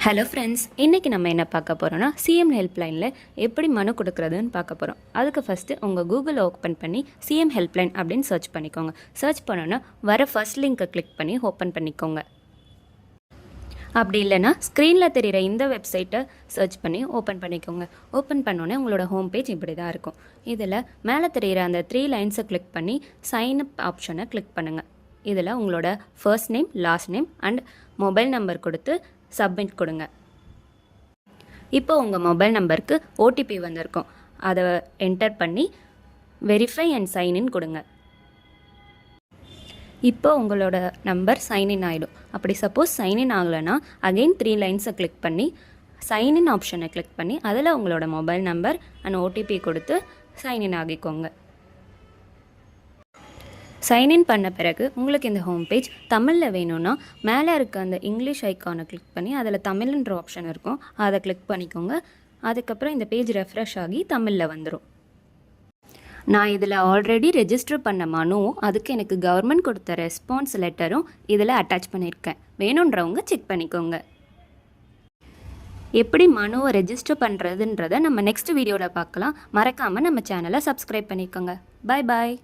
Hello friends, இன்றைக்கி நம்ம என்ன பார்க்க போகிறோன்னா சிஎம் ஹெல்ப்லைனில் எப்படி மனு கொடுக்குறதுன்னு பார்க்க போகிறோம். அதுக்கு ஃபஸ்ட்டு உங்கள் கூகுளை ஓப்பன் பண்ணி சிஎம் ஹெல்ப்லைன் அப்படின்னு சர்ச் பண்ணிக்கோங்க. சர்ச் பண்ணோன்னா வர ஃபர்ஸ்ட் லிங்க்கை கிளிக் பண்ணி ஓப்பன் பண்ணிக்கோங்க. அப்படி இல்லைனா ஸ்க்ரீனில் தெரிகிற இந்த வெப்சைட்டை சர்ச் பண்ணி ஓப்பன் பண்ணிக்கோங்க. ஓப்பன் பண்ணோன்னே உங்களோட ஹோம் பேஜ் இப்படி தான் இருக்கும். இதில் மேலே தெரிகிற அந்த 3 லைன்ஸை கிளிக் பண்ணி சைன் அப் ஆப்ஷனை கிளிக் பண்ணுங்கள். இதில் உங்களோட first name, last name and mobile number கொடுத்து சப்மிட் கொடுங்க. இப்போ உங்கள் மொபைல் நம்பருக்கு ஓடிபி வந்திருக்கும். அதை என்டர் பண்ணி வெரிஃபை அண்ட் சைன்இன் கொடுங்க. இப்போ உங்களோட நம்பர் சைன்இன் ஆகிடும். அப்படி சப்போஸ் சைன்இன் ஆகலைன்னா அகெயின் 3 லைன்ஸை கிளிக் பண்ணி சைன்இன் ஆப்ஷனை கிளிக் பண்ணி அதில் உங்களோட மொபைல் நம்பர் அண்ட் ஓடிபி கொடுத்து சைன்இன் ஆகிக்கோங்க. சைன்இன் பண்ண பிறகு உங்களுக்கு இந்த ஹோம் பேஜ் தமிழில் வேணும்னா மேலே இருக்க அந்த இங்கிலீஷ் ஐக்கானை கிளிக் பண்ணி அதில் தமிழ்ன்ற ஆப்ஷன் இருக்கும், அதை கிளிக் பண்ணிக்கோங்க. அதுக்கப்புறம் இந்த பேஜ் ரெஃப்ரெஷ் ஆகி தமிழில் வந்துடும். நான் இதில் ஆல்ரெடி ரெஜிஸ்டர் பண்ண மனுவும் அதுக்கு எனக்கு கவர்மெண்ட் கொடுத்த ரெஸ்பான்ஸ் லெட்டரும் இதில் அட்டாச் பண்ணியிருக்கேன். வேணுன்றவங்க செக் பண்ணிக்கோங்க. எப்படி மனுவை ரெஜிஸ்டர் பண்ணுறதுன்றதை நம்ம நெக்ஸ்ட் வீடியோவில் பார்க்கலாம். மறக்காமல் நம்ம சேனலை சப்ஸ்கிரைப் பண்ணிக்கோங்க. பாய் பாய்.